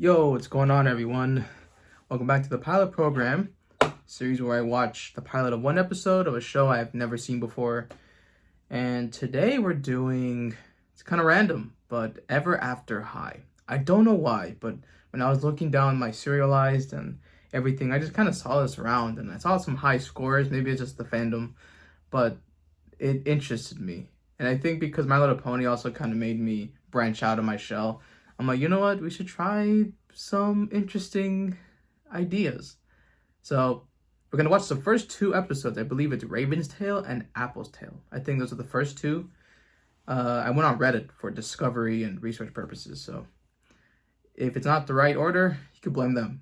Yo, what's going on, everyone? Welcome back to the pilot program, series where I watch the pilot of one episode of a show I've never seen before. And today we're doing, it's kind of random, but Ever After High. I don't know why, but when I was looking down my serialized and everything, I just kind of saw this around and I saw some high scores. Maybe it's just the fandom, but it interested me. And I think because My Little Pony also kind of made me branch out of my shell, I'm like, you know what? We should try some interesting ideas. So we're gonna watch the first two episodes. I believe it's Raven's Tail and Apple's Tail. I think those are the first two. I went on Reddit for discovery and research purposes. So if it's not the right order, you can blame them.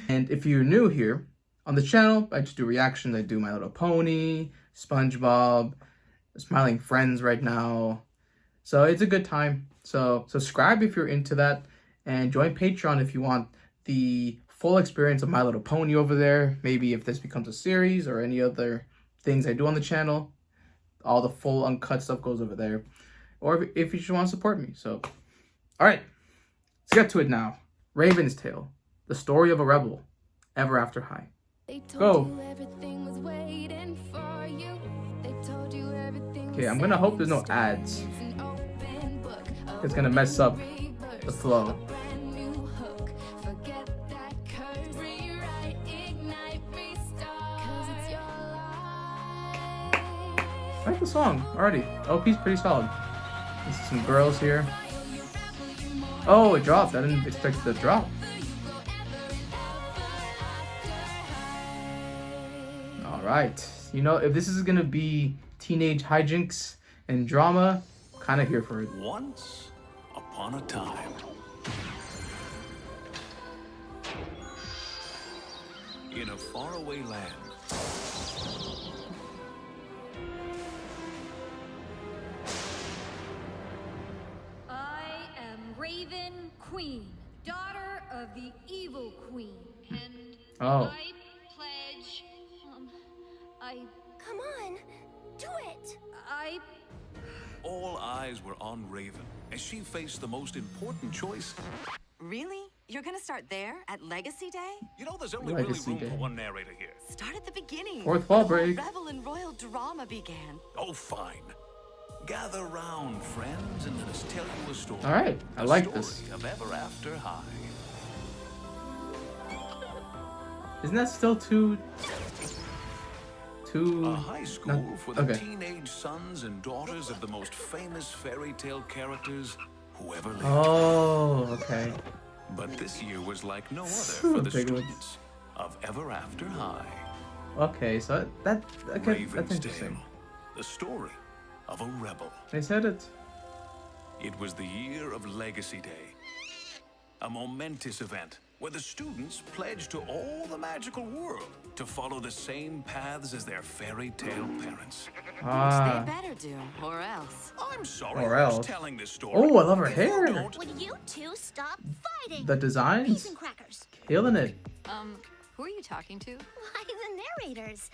And if you're new here on the channel, I just do reactions. I do My Little Pony, SpongeBob, Smiling Friends right now. So it's a good time. So subscribe if you're into that, and join Patreon if you want the full experience of My Little Pony over there. Maybe if this becomes a series or any other things I do on the channel, all the full uncut stuff goes over there. Or if you just want to support me. So, all right, let's get to it now. Raven's Tail, the story of a rebel, Ever After High. Go. Okay, I'm gonna hope there's no ads. It's gonna mess up the flow. I like the song already. OP's pretty solid. There's some girls here. Oh, it dropped. I didn't expect it to drop. Alright. You know, if this is gonna be teenage hijinks and drama, kind of here for it. Once upon a time, in a faraway land, I am Raven Queen, daughter of the evil queen, and Oh. I pledge, Come on, do it! all eyes were on Raven as she faced the most important choice. Really? You're gonna start there at Legacy Day? You know, there's only Legacy really room Day. for one narrator here. Start at the beginning. Fourth wall where the break. Revel and royal drama began. Oh, fine. Gather round, friends, and let us tell you a story. All right, I The like story this. of Ever After High. Isn't that still too? A high school for the okay. teenage sons and daughters of the most famous fairy tale characters who ever lived. Oh, okay. But this year was like no other for the Big ones. students of Ever After High. Okay, so that's Raven's interesting. Tale, the story of a rebel. They said it. It was the year of Legacy Day, a momentous event where the students pledged to all the magical world to follow the same paths as their fairy tale parents. Ah. They better do, or else. I'm sorry Or I was else. telling this story. Oh, I love her If you hair. don't, Would you two stop fighting? The Peas designs, and crackers. killing it. who are you talking to? Why, the narrators.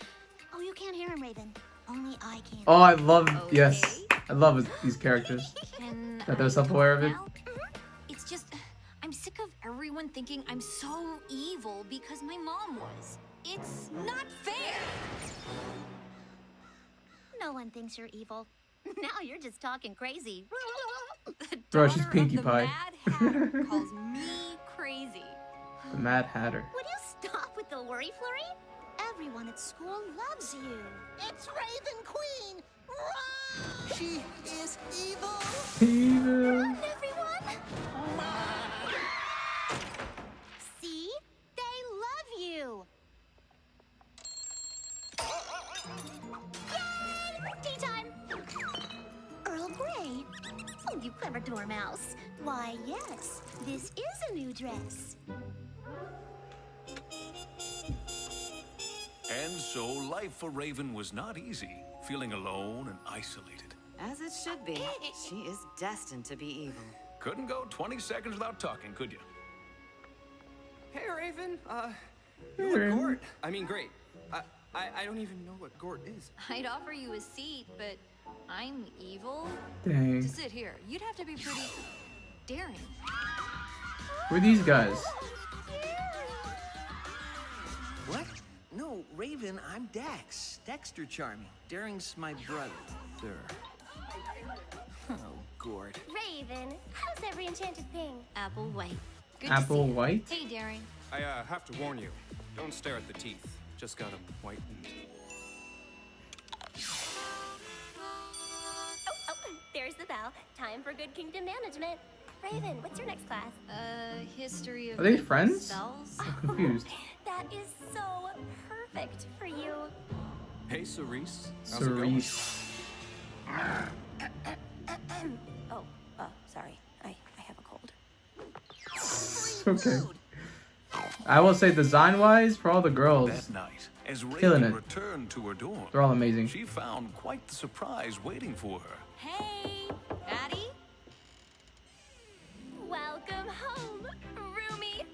Oh, you can't hear him, Raven. Only I can. Oh, I love. Yes, Okay. I love these characters. Can That they're self-aware of it. now? It's just, I'm sick of everyone thinking I'm so evil because my mom was. It's not fair. No one thinks you're evil. Now you're just talking crazy. The Bro, she's daughter of Pinkie the Pie. Mad Hatter calls me crazy. The Mad Hatter. Would you stop with the worry flurry? Everyone at school loves you. It's Raven Queen! Run! She is evil. Evil. Run, everyone! See? They love you! Yay! Tea time! Earl Grey. Oh, you clever dormouse. Why, yes, this is a new dress. And so life for Raven was not easy, feeling alone and isolated. As it should be. She is destined to be evil. Couldn't go 20 seconds without talking, could you? Hey, Raven. Hey, You look Raven. Gort. I mean, great. I don't even know what Gort is. I'd offer you a seat, but I'm evil. Dang. To sit here, you'd have to be pretty daring. Who are these guys? What? No, Raven, I'm Dex. Dexter Charming. Daring's my brother. Oh, Gord. Raven, how's every enchanted thing? Apple White. Good Apple to see you. White? Hey, Daring. I have to warn you. Don't stare at the teeth. Just got them whitened. Oh, there's the bell. Time for Good Kingdom management. Raven, what's your next class? History of Are they the friends? Cells? I'm confused. That is so perfect for you. Hey, Cerise. How's it going? Cerise. Oh, sorry. I have a cold. Okay. I will say, design-wise, for all the girls, That night, as Killing Raven it. returned to her dorm, they're all amazing. she found quite the surprise waiting for her. Hey, Maddie? Welcome home, Roomy.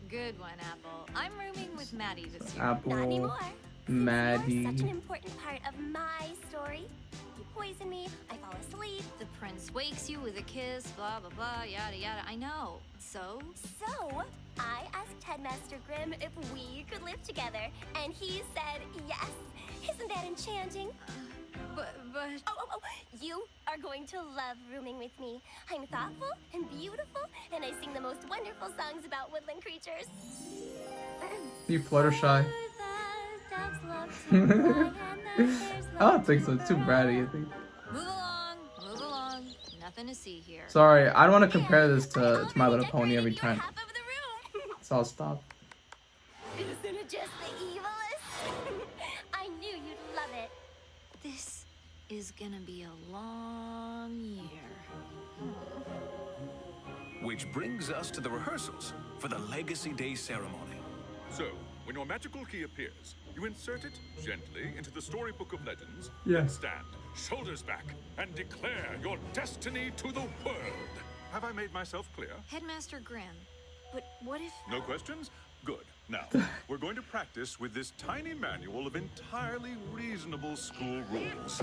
Good one, Apple. I'm rooming with Maddie this year. Not Apple, anymore. You're such an Maddie. important part of my story. You poison me, I fall asleep. The prince wakes you with a kiss, blah, blah, blah, yada, yada. I know. So? So, I asked Headmaster Grimm if we could live together, and he said yes. Isn't that enchanting? But... Oh, you are going to love rooming with me. I'm thoughtful and beautiful, and I sing the most wonderful songs about woodland creatures. You Fluttershy. I don't think so. It's too bratty, I think. Move along, move along. Nothing to see here. Sorry, I don't want to compare this to My Little Pony every You're time. half of the room. So I'll stop. Isn't it just the evilest? I knew you'd love it. This is gonna be a long year. Which brings us to the rehearsals for the Legacy Day ceremony. So, when your magical key appears, you insert it gently into the storybook of legends, Yeah. then stand, shoulders back, and declare your destiny to the world. Have I made myself clear? Headmaster Grimm, but what if... No questions? Good. Now, we're going to practice with this tiny manual of entirely reasonable school rules.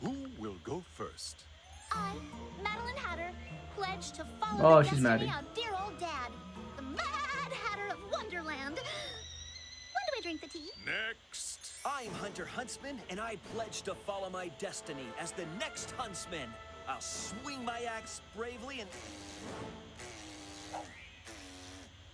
Who will go first? I, Madeline Hatter, pledge to follow Oh, the she's destiny Maddie. of dear old dad, the Mad Hatter of Wonderland. When do I drink the tea? Next. I'm Hunter Huntsman, and I pledge to follow my destiny as the next huntsman. I'll swing my axe bravely and...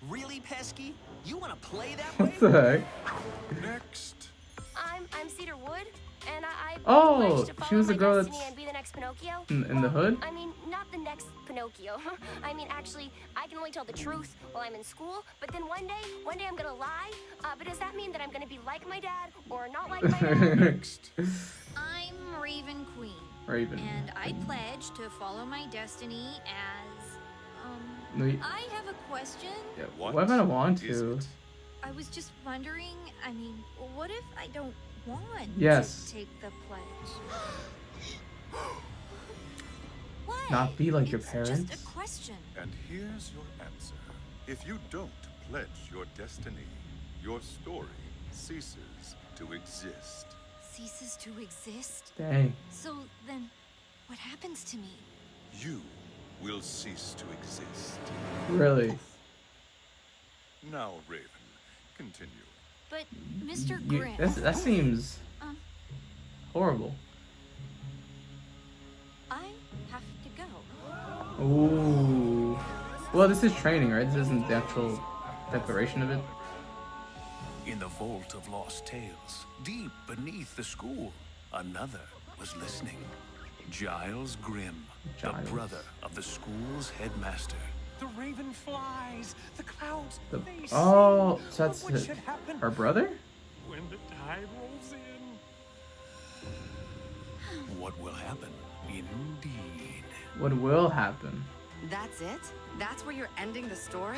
Really, Pesky? You want to play that way? What the heck? Next. I'm Cedar Wood, and I Oh, pledge to she follow was the my girl destiny that's and be the next Pinocchio. in the hood? I mean, not the next Pinocchio. I mean, actually, I can only tell the truth while I'm in school, but then one day I'm gonna lie. But does that mean that I'm gonna be like my dad or not like my dad? Next. I'm Raven Queen. Raven. And I pledge to follow my destiny as... No, you- I have a question. yeah, what if I don't want is to? it? I was just wondering, I mean, what if I don't want Yes. to take the pledge? What? Not be like your It's parents? just a question. And here's your answer. If you don't pledge your destiny, your story ceases to exist. Ceases to exist? Dang. So then, what happens to me? You will cease to exist. Really? Now, Raven, continue. But, Mr. You, Grimm... that seems Um. horrible. I have to go. Ooh. Well, this is training, right? This isn't the actual declaration of it. In the vault of lost tales, deep beneath the school, another was listening. Giles Grimm, Giles. the brother of the school's headmaster. The raven flies. The clouds. The, they oh, sing. so that's What should happen her brother? when the tide rolls in? What will happen? Indeed. What will happen? That's it? That's where you're ending the story?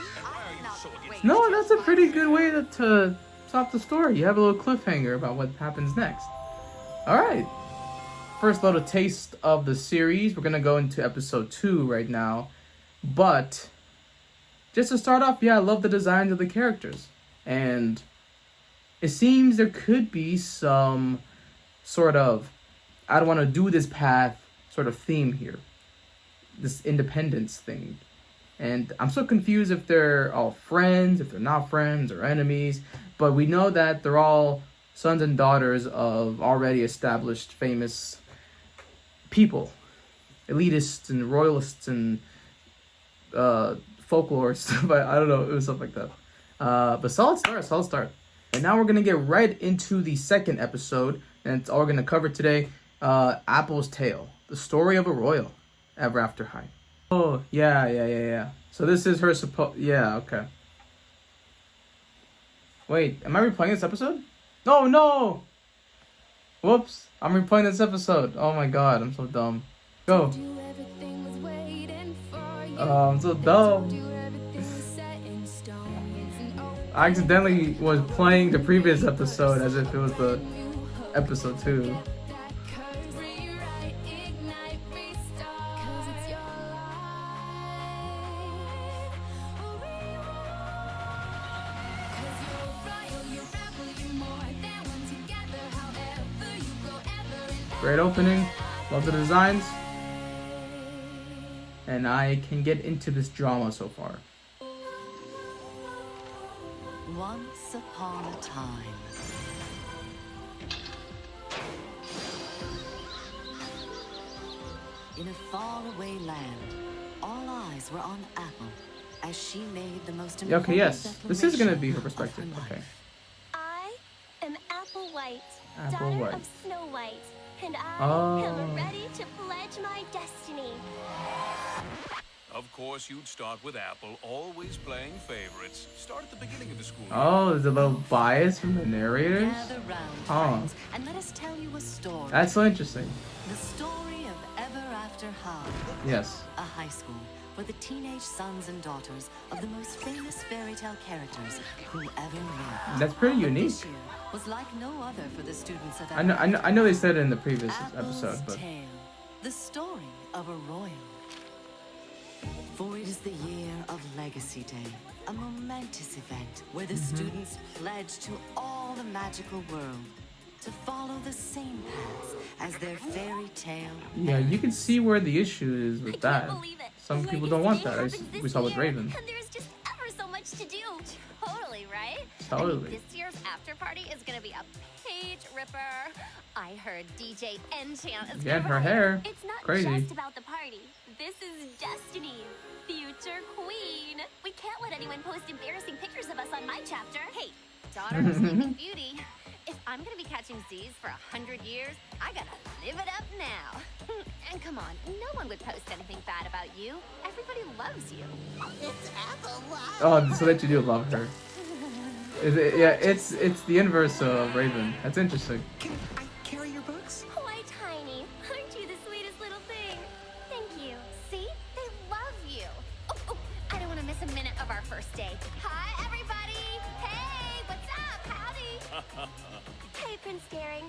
No, that's a pretty good way to stop the story. You have a little cliffhanger about what happens next. Alright. First little taste of the series. We're going to go into episode 2 right now. But, just to start off, yeah, I love the designs of the characters. And it seems there could be some sort of, I don't want to do this path, sort of theme here, this independence thing. And I'm so confused if they're all friends, if they're not friends or enemies. But we know that they're all sons and daughters of already established famous people. Elitists and royalists and folklorists. But I don't know, it was stuff like that. But solid start. And now we're going to get right into the second episode. And it's all we're going to cover today. Apple's Tale. The story of a royal. Ever After High. Oh, yeah. So this is her yeah, okay. Wait, am I replaying this episode? No! Whoops, I'm replaying this episode. Oh my god, I'm so dumb. Go. Oh, I'm so dumb. I accidentally was playing the previous episode as if it was the episode 2. Great opening. Love the designs. And I can get into this drama so far. Once upon a time. In a faraway land, all eyes were on Apple as she made the most Yeah, important okay, yes. This is gonna be her declaration perspective. of her Okay. life. I am Apple White, Apple daughter White. of Snow White, and I Oh. am ready to pledge my destiny. Of course, you'd start with Apple, always playing favorites. Start at the beginning of the school year. Oh, there's a little bias from the narrators? Gather round, Oh. friends, and let us tell you a story. That's so interesting. The story of Ever After High, Yes. a high school for the teenage sons and daughters of the most famous fairy tale characters who ever lived. That's pretty unique. This year was like no other for the students of I know they said it in the previous Apple's episode, but Tale, the story of a royal. For it is the year of Legacy Day, a momentous event where the students pledge to all the magical world to follow the same paths as their fairy tale. yeah, you can see where the issue is I with can't that. believe it. Some Legacy people don't want Day that. happens We this saw with year, Raven. And there's just ever so much to do. Totally, right? Totally. I mean, this year's after party is gonna be a page ripper. I heard DJ Enchant is Again, gonna her ride. hair. It's not Crazy. just about the party. This is Destiny, future queen. We can't let anyone post embarrassing pictures of us on my chapter. Hey, daughter of Sleeping Beauty. If I'm gonna be catching Z's for 100 years, I gotta live it up now. And come on, no one would post anything bad about you. Everybody loves you. It's Apple White. Oh, so that you do love her. Yeah, it's the inverse of Raven. That's interesting. Can I carry your books? Why, Tiny? Aren't you the sweetest little thing? Thank you. See? They love you. Oh, I don't want to miss a minute of our first day. Hi, everybody. Hey, what's up? Howdy. Hey, Prince Daring.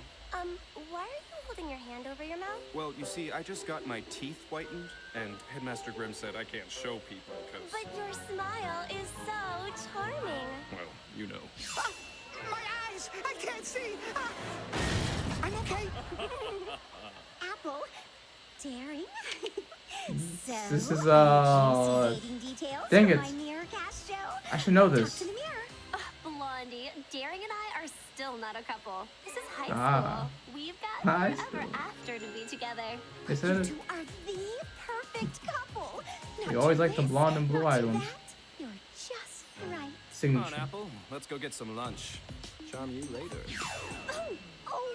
Why are you holding your hand over your mouth? Well, you see, I just got my teeth whitened, and Headmaster Grimm said I can't show people because, But your smile is so charming. well, you know. Ah, my eyes! I can't see! Ah, I'm okay. Apple. Daring. So, This is, dating details dang for it. my mirror cast show. I should know Talk this. to the mirror. Blondie, Daring and I are still not a couple. This is high Ah. school. We've got High forever school. after to be together. They said You it. two are the perfect couple. Not We always too like the this, blonde and not blue-eyed too ones. that. You're just right. Come on, Signature. Apple. Let's go get some lunch. Charm you later. Oh,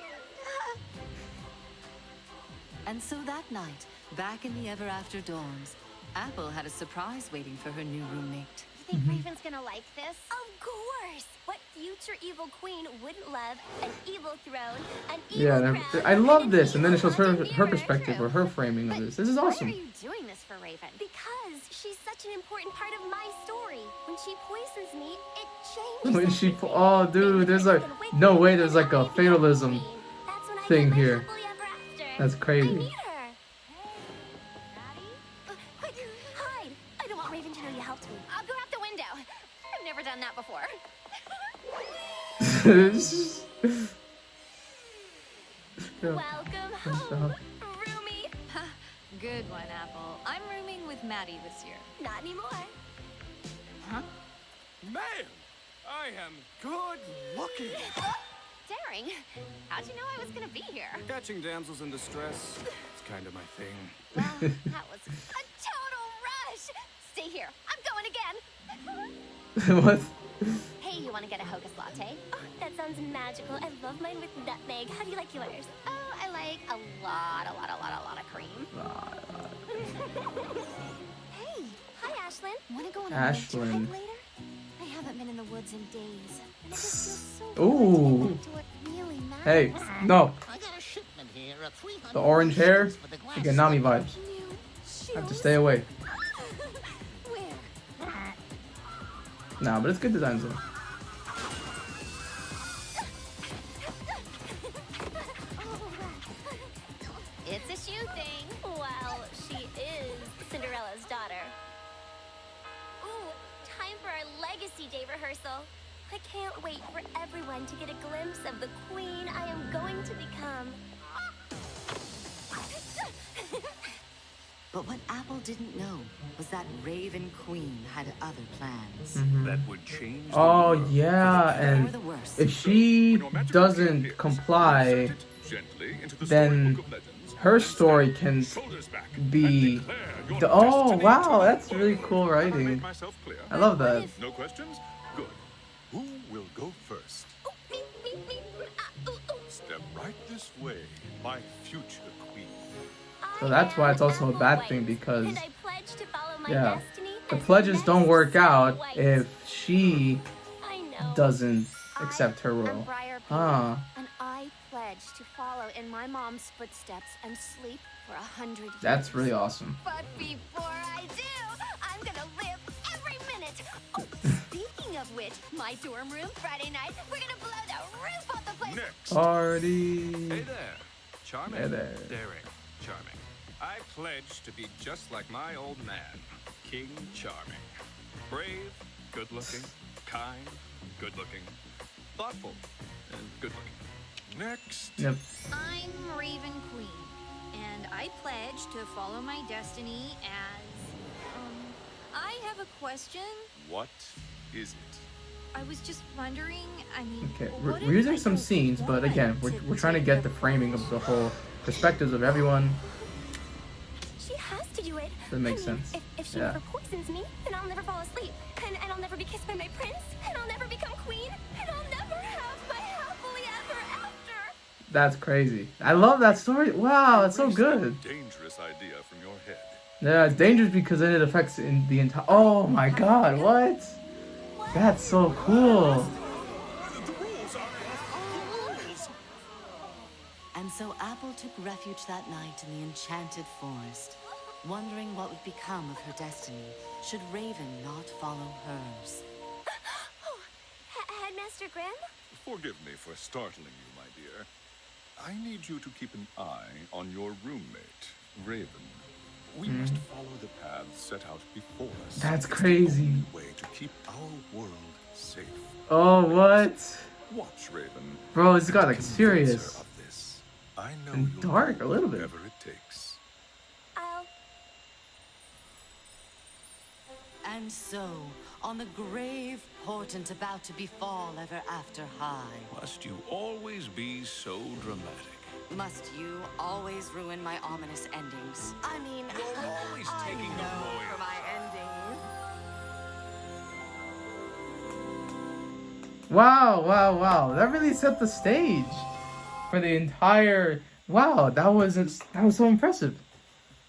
And so that night, back in the Ever After dorms, Apple had a surprise waiting for her new roommate. you think Raven's gonna like this? Of course. What future evil queen wouldn't love an evil throne, an evil Yeah, crown, I love and this, an and then it shows evil her haunted her mirror? perspective or her framing of But this. This is Why are awesome. you doing this for Raven? Because she's such an important part of my story. When she poisons me, it changes When she everything. oh dude, there's like no way there's like a fatalism That's when I thing get my here. happily ever after. That's I crazy. need her. Quick, hide! I don't want Raven to know you helped me. I'll go out the window. I've never done that before. Yeah. Welcome home, Roomy. good one, Apple. I'm rooming with Maddie this year. Not anymore. Man, I am good looking. Daring, how'd you know I was gonna be here? Catching damsels in distress, it's kind of my thing. Well, that was a total rush. Stay here. I'm going again. What? Hey, you want to get a hocus latte? Oh, that sounds magical. I love mine with nutmeg. How do you like yours? Oh, I like a lot of cream. Hey, hi, Ashlyn. Want to go on a nature Ashlyn. hike later? I haven't been in the woods in days, and I just feel so Ooh. good to get back to what really matters. Hey, no. I got a shipment here of 300 The orange hair, for the you get Nami vibes. New I have to shoes? stay away. Where? Nah, but it's good design though. It's a shoe thing. Well, she is Cinderella's daughter. Ooh, time for our Legacy Day rehearsal. I can't wait for everyone to get a glimpse of the queen I am going to become. But what Apple didn't know was that Raven Queen had other plans. That would change the Oh world. yeah, Or and the worse. if she When your magical key doesn't hits, comply, insert it gently into the then storybook of legends, her and story stand can shoulders back be and declare your oh destiny wow, to that's the really world. cool Have I writing. made myself clear? I love that. No questions? Good. Who will go first? Me. Step right this way, my future queen. So that's why it's also a bad thing, because And I pledge to follow my yeah, destiny the as pledges next don't work Snow out White. if she I know. doesn't accept her I am role. Briar Peter, Ah. and I pledge to follow in my mom's footsteps and sleep for 100 years. That's really awesome. But before I do, I'm gonna live every minute. Oh, speaking of which, my dorm room Friday night, we're gonna blow the roof off the place. Next. Party. Hey there. Charming. Hey there. Daring. Charming. I pledge to be just like my old man, King Charming. Brave, good-looking, kind, good-looking, thoughtful, and good-looking. Next. Yep. I'm Raven Queen, and I pledge to follow my destiny as. I have a question. What is it? I was just wondering. I mean, Okay, what we're if using I some don't scenes, but again, want we're trying to get the framing of the whole perspectives of everyone. She has to do it. That makes I mean, sense. If she Yeah. never poisons me, then I'll never fall asleep. And I'll never be kissed by my prince. And I'll never become queen. And I'll never have my happily ever after. That's crazy. I love that story. Wow, it's so good. Dangerous idea from your head. Yeah, it's dangerous because then it affects in the entire. Oh my God! What? That's so cool. The rules are the rules. And so Apple took refuge that night in the enchanted forest, wondering what would become of her destiny should Raven not follow hers. Headmaster Grimm? Forgive me for startling you, my dear. I need you to keep an eye on your roommate, Raven. We must follow the paths set out before us. That's It's the crazy. only way to keep our world safe. Oh what? Watch, Raven. Bro, this got like Convince serious her of this. I know and you'll dark do a little bit. whatever it takes. I'll... And so, on the grave portent about to befall ever after high, Must you always be so dramatic? must you always ruin my ominous endings? I mean, You're always taking the lawyer. for my endings. Wow. That really set the stage for the entire. Wow, that was so impressive.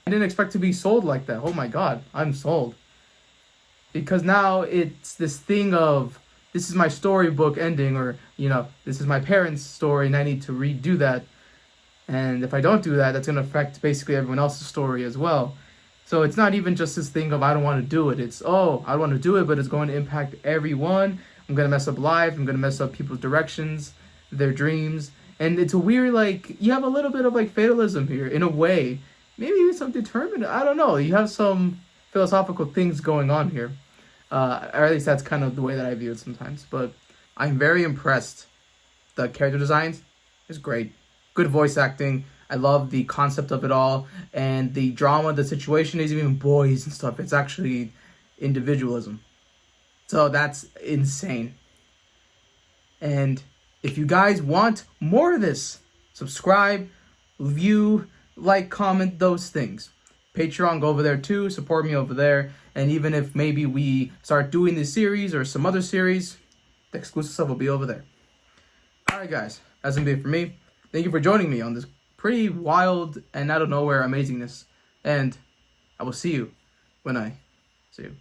I didn't expect to be sold like that. Oh my God, I'm sold. Because now it's this thing of this is my storybook ending, or this is my parents' story, and I need to redo that. And if I don't do that, that's gonna affect basically everyone else's story as well. So it's not even just this thing of I don't want to do it. It's I want to do it, but it's going to impact everyone. I'm gonna mess up life. I'm gonna mess up people's directions, their dreams, and it's a weird you have a little bit of fatalism here in a way. Maybe even some determined. I don't know. You have some philosophical things going on here, or at least that's kind of the way that I view it sometimes. But I'm very impressed. The character designs is great. Good voice acting. I love the concept of it all, and the drama, the situation isn't even boys and stuff. It's actually individualism. So that's insane. And if you guys want more of this, subscribe, view, like, comment, those things. Patreon, go over there too, support me over there. And even if maybe we start doing this series or some other series, the exclusive stuff will be over there. Alright guys, that's gonna be it for me. Thank you for joining me on this pretty wild and out of nowhere amazingness. And I will see you when I see you.